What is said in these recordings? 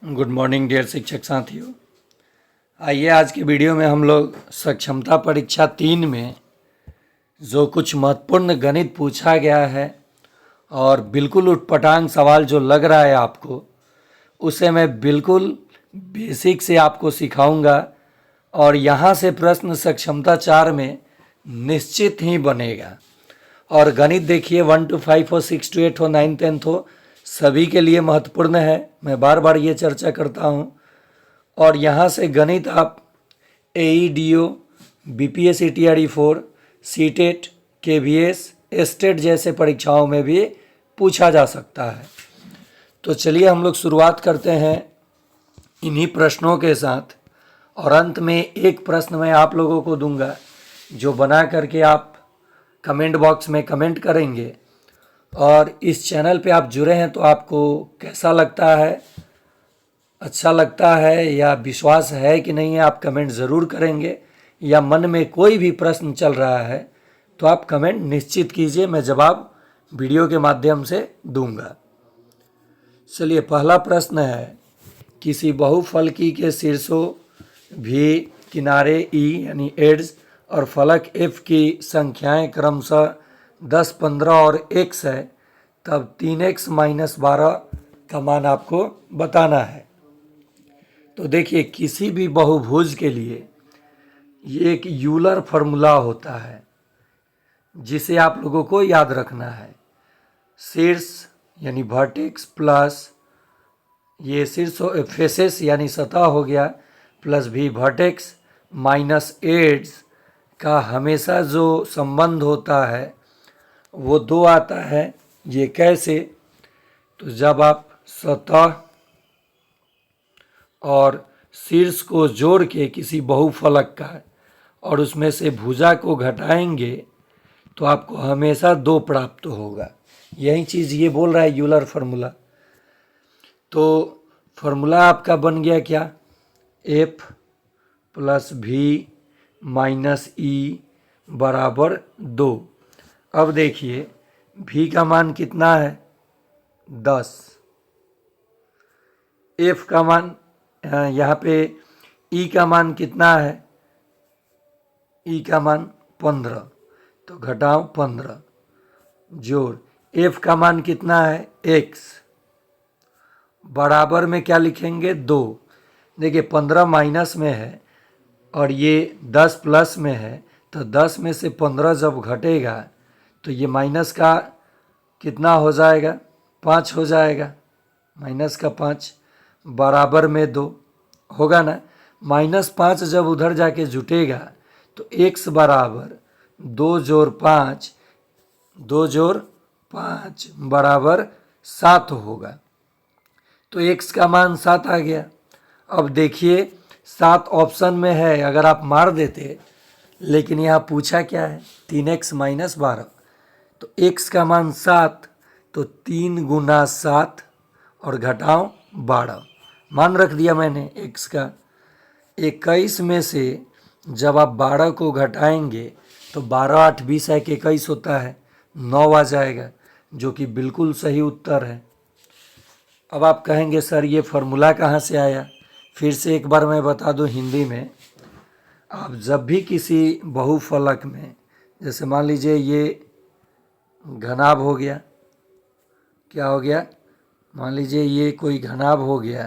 Good morning dear शिक्षक साथियों। आइए आज की वीडियो में हम लोग सक्षमता परीक्षा 3 में जो कुछ महत्वपूर्ण गणित पूछा गया है और बिल्कुल उटपटांग सवाल जो लग रहा है आपको, उसे मैं बिल्कुल बेसिक से आपको सिखाऊंगा और यहाँ से प्रश्न सक्षमता 4 में निश्चित ही बनेगा। और गणित देखिए 1 to 5 हो, 6 to 8 हो, 9 10 हो, सभी के लिए महत्वपूर्ण है। मैं बार बार ये चर्चा करता हूँ। और यहाँ से गणित आप AEDO, BPS ETRE 4, CTET, KVS, state जैसे परीक्षाओं में भी पूछा जा सकता है। तो चलिए हम लोग शुरुआत करते हैं इन्हीं प्रश्नों के साथ। और अंत में एक प्रश्न मैं आप लोगों को दूंगा जो बना करके आप कमेंट बॉक्स में कमेंट करेंगे। और इस चैनल पे आप जुड़े हैं तो आपको कैसा लगता है, अच्छा लगता है या विश्वास है कि नहीं है, आप कमेंट ज़रूर करेंगे। या मन में कोई भी प्रश्न चल रहा है तो आप कमेंट निश्चित कीजिए, मैं जवाब वीडियो के माध्यम से दूंगा। चलिए पहला प्रश्न है, किसी बहुफलकी के शीर्षों भी, किनारे E यानी एड्स और फलक F की संख्याएं क्रमशः 10, 15 और x है, तब 3x - 12 का मान आपको बताना है। तो देखिए किसी भी बहुभुज के लिए ये एक यूलर फार्मूला होता है जिसे आप लोगों को याद रखना है। शीर्ष यानी वर्टेक्स प्लस ये शीर्ष फेसेस यानी सतह हो गया, प्लस भी वर्टेक्स माइनस एड्स का हमेशा जो संबंध होता है वो 2 आता है। ये कैसे? तो जब आप सतह और शीर्ष को जोड़ के किसी बहुफलक का और उसमें से भुजा को घटाएंगे तो आपको हमेशा 2 प्राप्त होगा। यही चीज़ ये बोल रहा है यूलर फार्मूला। तो फार्मूला आपका बन गया क्या? F + V - E बराबर 2। अब देखिए V का मान कितना है? 10। F का मान यहाँ पे E का मान कितना है? E का मान 15, तो घटाओ 15 जोड़ F का मान कितना है? X बराबर में क्या लिखेंगे? 2। देखिए 15 माइनस में है और ये 10 प्लस में है, तो 10 में से 15 जब घटेगा तो ये माइनस का कितना हो जाएगा? 5 हो जाएगा। माइनस का 5 बराबर में 2 होगा ना। -5 जब उधर जाके जुटेगा तो x बराबर 2 जोड़ 5, 2 जोड़ 5 बराबर 7 होगा। तो x का मान 7 आ गया। अब देखिए 7 ऑप्शन में है, अगर आप मार देते, लेकिन यहाँ पूछा क्या है? 3x - 12। तो x का मान 7, तो 3 × 7 और घटाओ 12, मान रख दिया मैंने x का। 21 में से जब आप 12 को घटाएंगे तो 12 × 8 = 20 है कि 21 होता है, 9 आ जाएगा, जो कि बिल्कुल सही उत्तर है। अब आप कहेंगे सर ये फार्मूला कहाँ से आया? फिर से एक बार मैं बता दूं हिंदी में। आप जब भी किसी बहुफलक में, जैसे मान लीजिए ये घनाभ हो गया, क्या हो गया? मान लीजिए ये कोई घनाभ हो गया,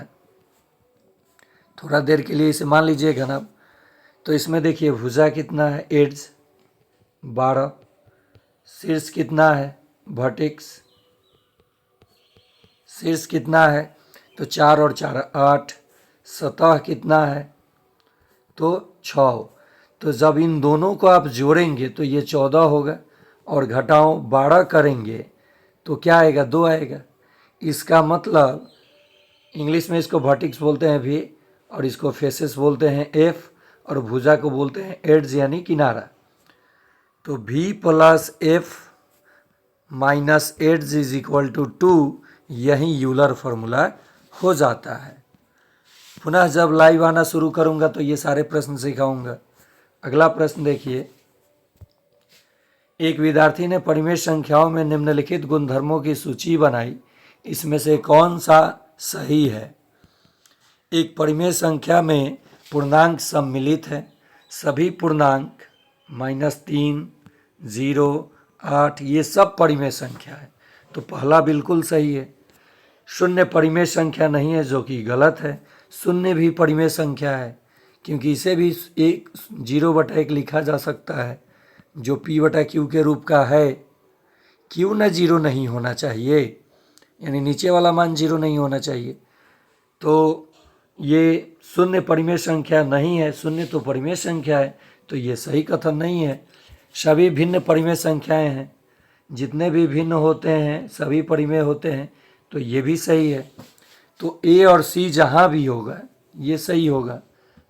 थोड़ा देर के लिए इसे मान लीजिए घनाभ। तो इसमें देखिए भुजा कितना है? एड्स 12, शीर्ष कितना है? वर्टेक्स, शीर्ष कितना है? तो 4 और 4 8, सतह कितना है? तो 6। तो जब इन दोनों को आप जोड़ेंगे तो ये 14 होगा और घटाओ 12 करेंगे तो क्या आएगा? 2 आएगा। इसका मतलब इंग्लिश में इसको वर्टेक्स बोलते हैं V, और इसको फेसेस बोलते हैं F, और भुजा को बोलते हैं एड्स यानी किनारा। तो V + F - एड्स = 2, यही यूलर फार्मूला हो जाता है। पुनः जब लाइव आना शुरू करूंगा तो ये सारे प्रश्न सिखाऊंगा। अगला प्रश्न देखिए, एक विद्यार्थी ने परिमेय संख्याओं में निम्नलिखित गुणधर्मों की सूची बनाई, इसमें से कौन सा सही है? एक परिमेय संख्या में पूर्णांक सम्मिलित है। सभी पूर्णांक -3, 0, 8 ये सब परिमेय संख्या है, तो पहला बिल्कुल सही है। शून्य परिमेय संख्या नहीं है, जो कि गलत है। शून्य भी परिमेय संख्या है, क्योंकि इसे भी 0/1 लिखा जा सकता है, जो P/Q के रूप का है। क्यों न 0 नहीं होना चाहिए, यानी नीचे वाला मान 0 नहीं होना चाहिए। तो ये शून्य परिमेय संख्या नहीं है, शून्य तो परिमेय संख्या है, तो ये सही कथन नहीं है। सभी भिन्न परिमेय संख्याएं हैं, जितने भी भिन्न होते हैं सभी परिमेय होते हैं, तो ये भी सही है। तो ए और सी जहाँ भी होगा ये सही होगा।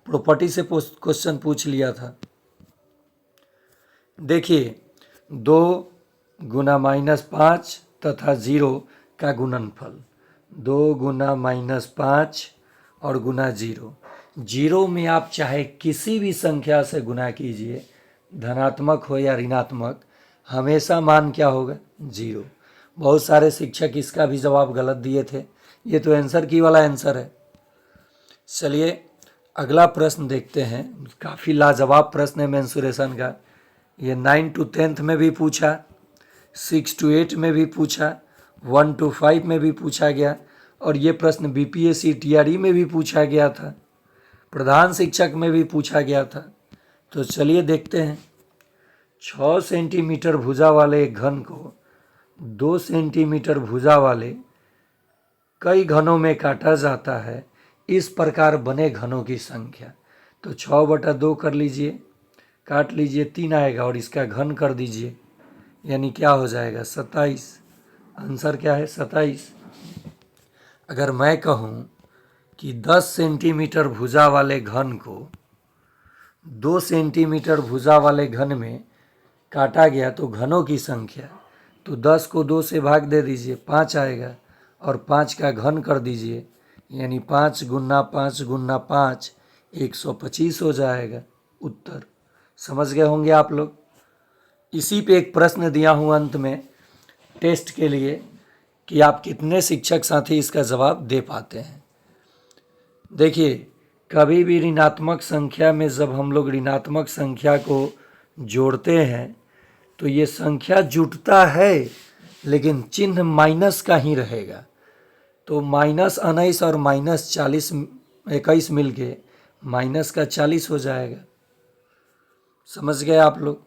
प्रॉपर्टी से क्वेश्चन पूछ लिया था। देखिए 2 गुना -5 तथा 0 का गुणनफल, 2 गुना -5 और गुना 0। 0 में आप चाहे किसी भी संख्या से गुना कीजिए, धनात्मक हो या ऋणात्मक, हमेशा मान क्या होगा? 0। बहुत सारे शिक्षक इसका भी जवाब गलत दिए थे, ये तो आंसर की वाला आंसर है। चलिए अगला प्रश्न देखते हैं। काफ़ी लाजवाब प्रश्न है मेंसुरेशन का। ये 9 to 10th में भी पूछा, 6 to 8 में भी पूछा, 1 to 5 में भी पूछा गया, और ये प्रश्न BPSC TRE में भी पूछा गया था, प्रधान शिक्षक में भी पूछा गया था। तो चलिए देखते हैं। 6 सेंटीमीटर भुजा वाले एक घन को 2 सेंटीमीटर भुजा वाले कई घनों में काटा जाता है, इस प्रकार बने घनों की संख्या। तो 6/2 कर लीजिए, काट लीजिए, 3 आएगा, और इसका घन कर दीजिए, यानी क्या हो जाएगा? 27। आंसर क्या है? 27। अगर मैं कहूँ कि 10 सेंटीमीटर भुजा वाले घन को 2 सेंटीमीटर भुजा वाले घन में काटा गया, तो घनों की संख्या, तो 10 को 2 से भाग दे दीजिए, 5 आएगा, और 5 का घन कर दीजिए, यानी 5 गुना 5 गुना 5 125 हो जाएगा उत्तर। समझ गए होंगे आप लोग। इसी पे एक प्रश्न दिया हूँ अंत में टेस्ट के लिए कि आप कितने शिक्षक साथी इसका जवाब दे पाते हैं। देखिए कभी भी ऋणात्मक संख्या में जब हम लोग ऋणात्मक संख्या को जोड़ते हैं तो ये संख्या जुटता है, लेकिन चिन्ह माइनस का ही रहेगा। तो -19 और -21 मिल के माइनस का 40 हो जाएगा। समझ गए आप लोग।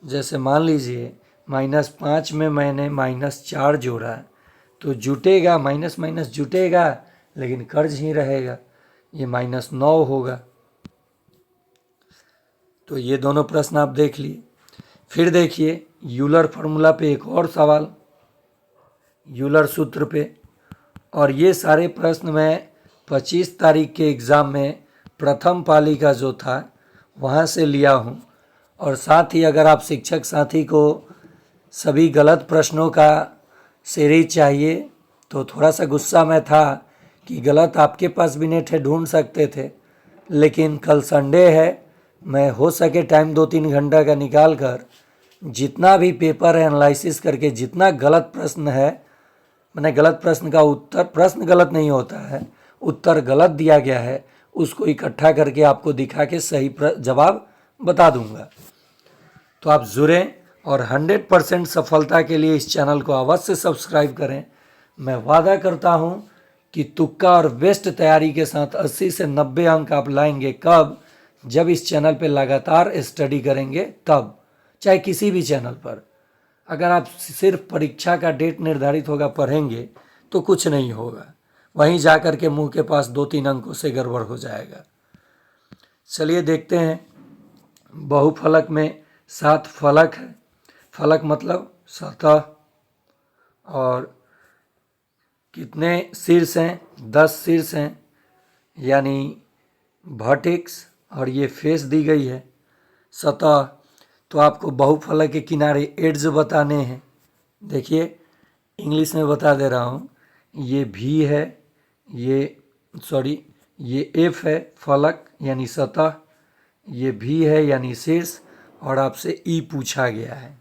जैसे मान लीजिए -5 में मैंने -4 जोड़ा, तो जुटेगा, माइनस माइनस जुटेगा, लेकिन कर्ज ही रहेगा, ये -9 होगा। तो ये दोनों प्रश्न आप देख लिए। फिर देखिए यूलर फार्मूला पे एक और सवाल, यूलर सूत्र पे, और ये सारे प्रश्न मैं 25 तारीख के एग्ज़ाम में प्रथम पाली का जो था वहाँ से लिया हूँ। और साथ ही अगर आप शिक्षक साथी को सभी गलत प्रश्नों का सीरीज चाहिए, तो थोड़ा सा गुस्सा में था कि गलत आपके पास भी नहीं थे, ढूंढ सकते थे, लेकिन कल संडे है, मैं हो सके टाइम 2-3 घंटा का निकाल कर जितना भी पेपर है एनालिसिस करके, जितना गलत प्रश्न है, मैंने गलत प्रश्न का उत्तर, प्रश्न गलत नहीं होता है, उत्तर गलत दिया गया है, उसको इकट्ठा करके आपको दिखा के सही जवाब बता दूंगा। तो आप जुड़ें और 100% सफलता के लिए इस चैनल को अवश्य सब्सक्राइब करें। मैं वादा करता हूं कि तुक्का और बेस्ट तैयारी के साथ 80 से 90 अंक आप लाएंगे। कब? जब इस चैनल पे लगातार स्टडी करेंगे तब, चाहे किसी भी चैनल पर। अगर आप सिर्फ परीक्षा का डेट निर्धारित होगा पढ़ेंगे तो कुछ नहीं होगा, वहीं जा कर के मुंह के पास 2-3 अंकों से गड़बड़ हो जाएगा। चलिए देखते हैं। बहुफलक में 7 फलक है। फलक मतलब सतह, और कितने शीर्ष हैं? 10 शीर्ष हैं, यानी वर्टेक्स, और ये फेस दी गई है सतह। तो आपको बहुफलक के किनारे एड्ज बताने हैं। देखिए इंग्लिश में बता दे रहा हूँ, ये भी है, ये एफ है फलक यानी सतह, ये भी है यानी शीर्ष, और आपसे ई पूछा गया है।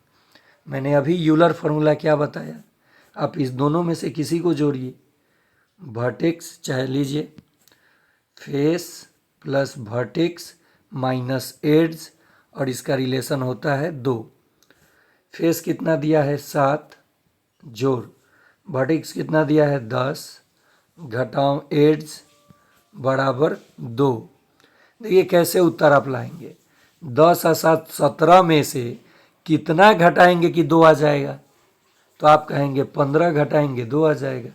मैंने अभी यूलर फार्मूला क्या बताया, आप इस दोनों में से किसी को जोड़िए। वर्टेक्स चाहे लीजिए, face plus vertex minus edge, और इसका रिलेशन होता है 2। फेस कितना दिया है 7 जोड़ वर्टेक्स कितना दिया है 10 घटाओ एड्ज बराबर 2। देखिए कैसे उत्तर आप लाएंगे। 10 और 7 17 में से कितना घटाएंगे कि 2 आ जाएगा, तो आप कहेंगे 15 घटाएंगे 2 आ जाएगा।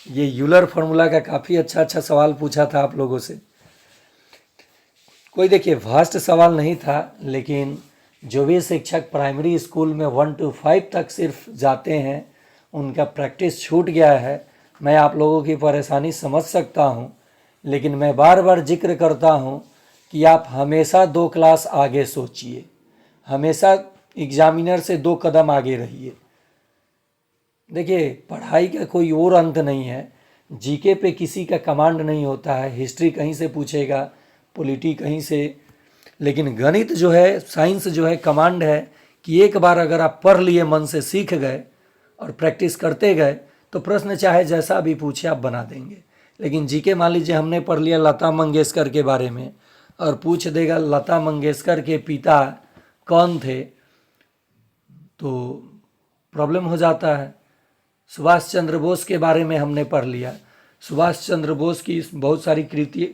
ये यूलर फार्मूला का काफ़ी अच्छा सवाल पूछा था आप लोगों से। कोई देखिए वास्ट सवाल नहीं था, लेकिन जो भी शिक्षक प्राइमरी स्कूल में 1 to 5 तक सिर्फ जाते हैं उनका प्रैक्टिस छूट गया है। मैं आप लोगों की परेशानी समझ सकता हूँ, लेकिन मैं बार बार जिक्र करता हूँ कि आप हमेशा 2 क्लास आगे सोचिए, हमेशा एग्जामिनर से 2 कदम आगे रहिए। देखिए पढ़ाई का कोई और अंत नहीं है, जीके पे किसी का कमांड नहीं होता है, हिस्ट्री कहीं से पूछेगा, पॉलिटी कहीं से, लेकिन गणित जो है, साइंस जो है, कमांड है कि एक बार अगर आप पढ़ लिए, मन से सीख गए और प्रैक्टिस करते गए तो प्रश्न चाहे जैसा भी पूछे आप बना देंगे। लेकिन जीके मान लीजिए हमने पढ़ लिया लता मंगेशकर के बारे में और पूछ देगा लता मंगेशकर के पिता कौन थे, तो प्रॉब्लम हो जाता है। सुभाष चंद्र बोस के बारे में हमने पढ़ लिया, सुभाष चंद्र बोस की बहुत सारी कृति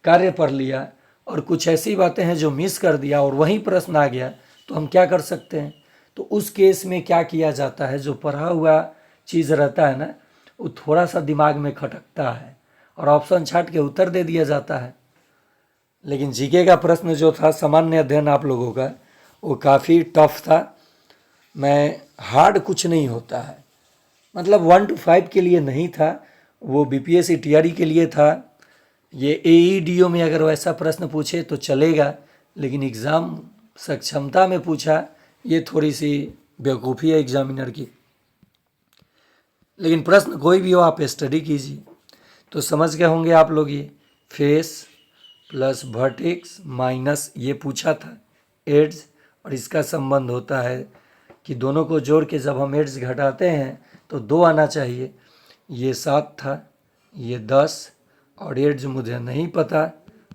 कार्य पढ़ लिया और कुछ ऐसी बातें हैं जो मिस कर दिया और वहीं प्रश्न आ गया, तो हम क्या कर सकते हैं। तो उस केस में क्या किया जाता है, जो पढ़ा हुआ चीज़ रहता है ना, वो थोड़ा सा दिमाग में खटकता है और ऑप्शन छाट के उत्तर दे दिया जाता है। लेकिन जीके का प्रश्न जो था सामान्य अध्ययन आप लोगों का, वो काफ़ी टफ था। मैं हार्ड कुछ नहीं होता है, मतलब 1 to 5 के लिए नहीं था, वो बीपीएससी टीआरई के लिए था। ये एईडीओ में अगर वैसा प्रश्न पूछे तो चलेगा, लेकिन एग्ज़ाम सक्षमता में पूछा, ये थोड़ी सी बेवकूफ़ी है एग्जामिनर की। लेकिन प्रश्न कोई भी हो आप स्टडी कीजिए। तो समझ गए होंगे आप लोग, ये फेस प्लस वर्टेक्स माइनस ये पूछा था एड्स, और इसका संबंध होता है कि दोनों को जोड़ के जब हम एड्स घटाते हैं तो 2 आना चाहिए। ये 7 था, ये 10 और एड्स मुझे नहीं पता,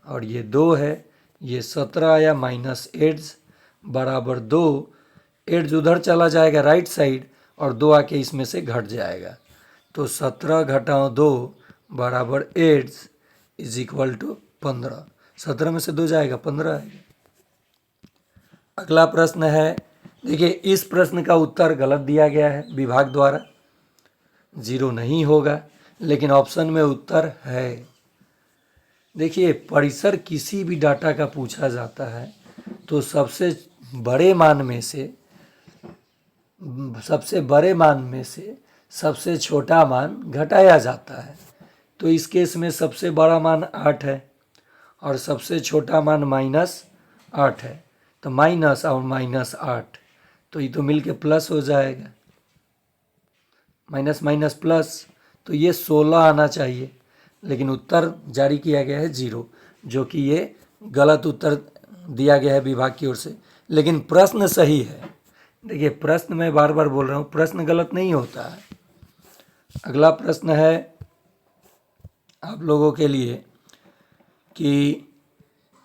और ये 2 है, ये 17 आया माइनस एड्स बराबर 2। एड्स उधर चला जाएगा राइट साइड और 2 आके इसमें से घट जाएगा, तो 17 घटाओ 2 बराबर एड्स इज इक्वल टू 15। 17 में से 2 जाएगा 15 आएगा। अगला प्रश्न है, देखिए इस प्रश्न का उत्तर गलत दिया गया है विभाग द्वारा, 0 नहीं होगा, लेकिन ऑप्शन में उत्तर है। देखिए परिसर किसी भी डाटा का पूछा जाता है तो सबसे बड़े मान में से सबसे छोटा मान घटाया जाता है। तो इस केस में सबसे बड़ा मान 8 है और सबसे छोटा मान -8 है, तो माइनस और -8, तो ये तो मिलके प्लस हो जाएगा, माइनस माइनस प्लस, तो ये 16 आना चाहिए, लेकिन उत्तर जारी किया गया है 0, जो कि ये गलत उत्तर दिया गया है विभाग की ओर से। लेकिन प्रश्न सही है। देखिए प्रश्न मैं बार बार बोल रहा हूँ, प्रश्न गलत नहीं होता है। अगला प्रश्न है आप लोगों के लिए कि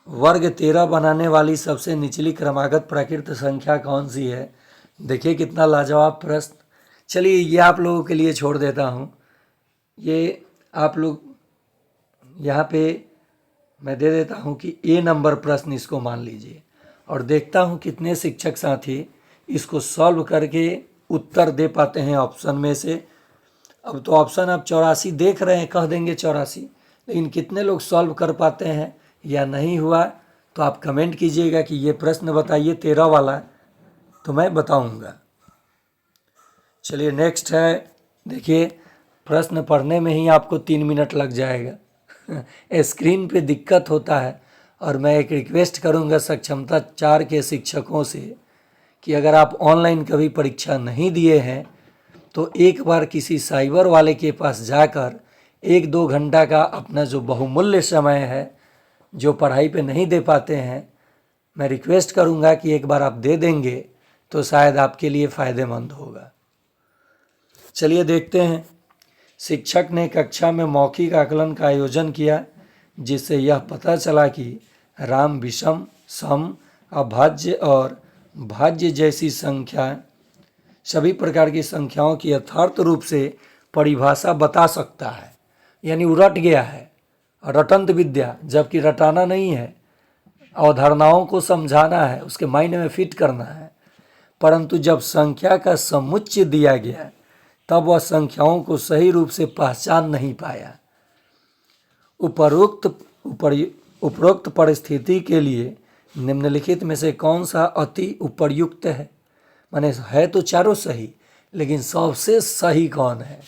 वर्ग 13 बनाने वाली सबसे निचली क्रमागत प्राकृत संख्या कौन सी है। देखिए कितना लाजवाब प्रश्न। चलिए ये आप लोगों के लिए छोड़ देता हूँ, ये आप लोग यहाँ पे मैं दे देता हूँ कि ए नंबर प्रश्न इसको मान लीजिए, और देखता हूँ कितने शिक्षक साथी इसको सॉल्व करके उत्तर दे पाते हैं ऑप्शन में से। अब तो ऑप्शन आप 84 देख रहे हैं, कह देंगे 84, लेकिन कितने लोग सॉल्व कर पाते हैं या नहीं हुआ तो आप कमेंट कीजिएगा कि ये प्रश्न बताइए 13 वाला, तो मैं बताऊंगा। चलिए नेक्स्ट है, देखिए प्रश्न पढ़ने में ही आपको 3 मिनट लग जाएगा स्क्रीन पे दिक्कत होता है, और मैं एक रिक्वेस्ट करूंगा सक्षमता 4 के शिक्षकों से कि अगर आप ऑनलाइन कभी परीक्षा नहीं दिए हैं तो एक बार किसी साइबर वाले के पास जाकर 1-2 घंटा का अपना जो बहुमूल्य समय है, जो पढ़ाई पे नहीं दे पाते हैं, मैं रिक्वेस्ट करूंगा कि एक बार आप दे देंगे तो शायद आपके लिए फ़ायदेमंद होगा। चलिए देखते हैं। शिक्षक ने कक्षा में मौखिक आकलन का आयोजन किया, जिससे यह पता चला कि राम विषम, सम, अभाज्य और भाज्य जैसी संख्या सभी प्रकार की संख्याओं की यथार्थ रूप से परिभाषा बता सकता है। यानी वो रट गया है, रटंत विद्या, जबकि रटाना नहीं है, अवधारणाओं को समझाना है, उसके माइंड में फिट करना है। परंतु जब संख्या का समुच्चय दिया गया तब वह संख्याओं को सही रूप से पहचान नहीं पाया। उपरोक्त परिस्थिति के लिए निम्नलिखित में से कौन सा अति उपयुक्त है? माने है तो चारों सही, लेकिन सबसे सही कौन है?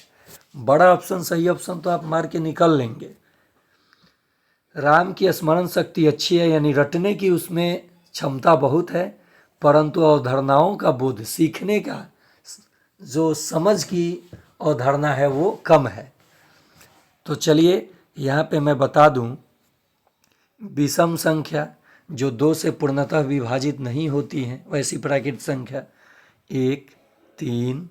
बड़ा ऑप्शन, सही ऑप्शन तो आप मार के निकल लेंगे। राम की स्मरण शक्ति अच्छी है, यानी रटने की उसमें क्षमता बहुत है, परंतु अवधारणाओं का बोध, सीखने का जो समझ की अवधारणा है वो कम है। तो चलिए यहाँ पे मैं बता दूं, विषम संख्या जो 2 से पूर्णतः विभाजित नहीं होती हैं, वैसी प्राकृत संख्या 1, 3,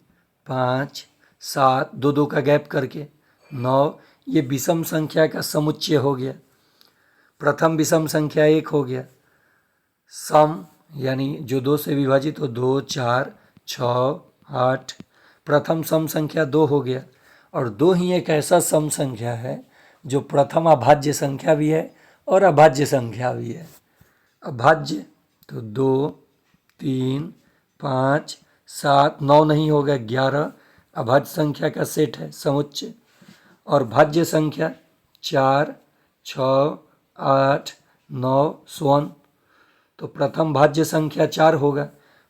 5, 7, 2 का गैप करके 9, ये विषम संख्या का समुच्चय हो गया। प्रथम विषम संख्या 1 हो गया। सम यानी जो 2 से विभाजित हो, 2, 4, 6, 8, प्रथम सम संख्या 2 हो गया। और 2 ही एक ऐसा सम संख्या है जो प्रथम अभाज्य संख्या भी है और अभाज्य संख्या भी है। अभाज्य तो 2, 3, 5, 7, 9 नहीं होगा, 11 अभाज्य संख्या का सेट है, समुच्चय। और भाज्य संख्या 4, 6, 8, 9, स्वर्ण। तो प्रथम भाज्य संख्या 4 होगा,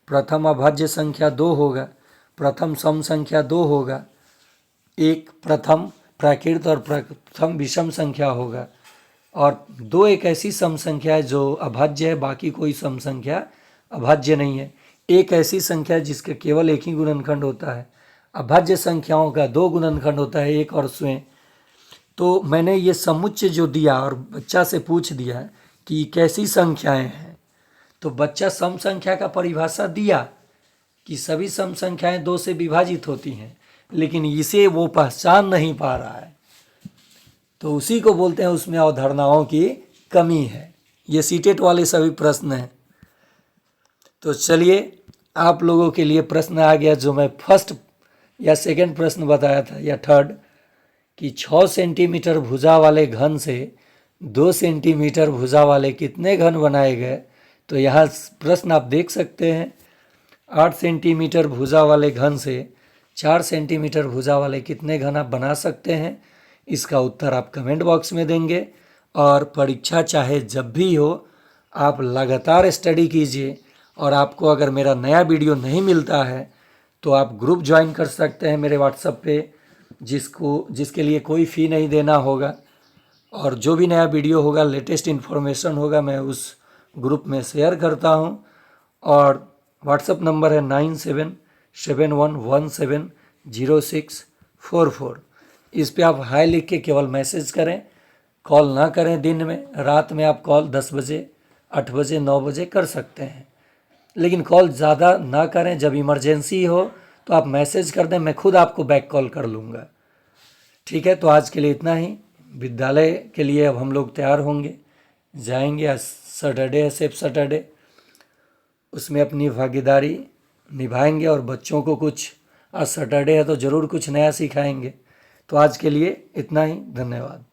प्रथम अभाज्य संख्या 2 होगा, प्रथम सम संख्या 2 होगा, एक प्रथम प्राकृत और प्रथम विषम संख्या होगा। और 2 एक ऐसी सम संख्या है जो अभाज्य है, बाकी कोई सम संख्या अभाज्य नहीं है। एक ऐसी संख्या है जिसका केवल एक ही गुणनखंड होता है। अभाज्य संख्याओं का 2 गुणनखंड होता है, एक और स्वयं। तो मैंने ये समुच्चय जो दिया और बच्चा से पूछ दिया कि कैसी संख्याएं हैं, तो बच्चा सम संख्या का परिभाषा दिया कि सभी सम संख्याएं 2 से विभाजित होती हैं, लेकिन इसे वो पहचान नहीं पा रहा है। तो उसी को बोलते हैं उसमें अवधारणाओं की कमी है। ये सीटेट वाले सभी प्रश्न हैं। तो चलिए आप लोगों के लिए प्रश्न आ गया जो मैं फर्स्ट या सेकंड प्रश्न बताया था या थर्ड, कि 6 सेंटीमीटर भुजा वाले घन से 2 सेंटीमीटर भुजा वाले कितने घन बनाए गए। तो यहाँ प्रश्न आप देख सकते हैं, 8 सेंटीमीटर भुजा वाले घन से 4 सेंटीमीटर भुजा वाले कितने घन आप बना सकते हैं। इसका उत्तर आप कमेंट बॉक्स में देंगे। और परीक्षा चाहे जब भी हो, आप लगातार स्टडी कीजिए। और आपको अगर मेरा नया वीडियो नहीं मिलता है तो आप ग्रुप ज्वाइन कर सकते हैं मेरे व्हाट्सएप पे, जिसके लिए कोई फ़ी नहीं देना होगा। और जो भी नया वीडियो होगा, लेटेस्ट इन्फॉर्मेशन होगा, मैं उस ग्रुप में शेयर करता हूं। और व्हाट्सएप नंबर है 9771170644। इस पे आप हाई लिख के केवल मैसेज करें, कॉल ना करें दिन में। रात में आप कॉल 10 बजे, 8 बजे, 9 बजे कर सकते हैं, लेकिन कॉल ज़्यादा ना करें। जब इमरजेंसी हो तो आप मैसेज कर दें, मैं खुद आपको बैक कॉल कर लूँगा। ठीक है, तो आज के लिए इतना ही। विद्यालय के लिए अब हम लोग तैयार होंगे, जाएंगे। आज सैटरडे है, सेफ सैटरडे, उसमें अपनी भागीदारी निभाएंगे। और बच्चों को कुछ, आज सैटरडे है तो ज़रूर कुछ नया सिखाएंगे। तो आज के लिए इतना ही, धन्यवाद।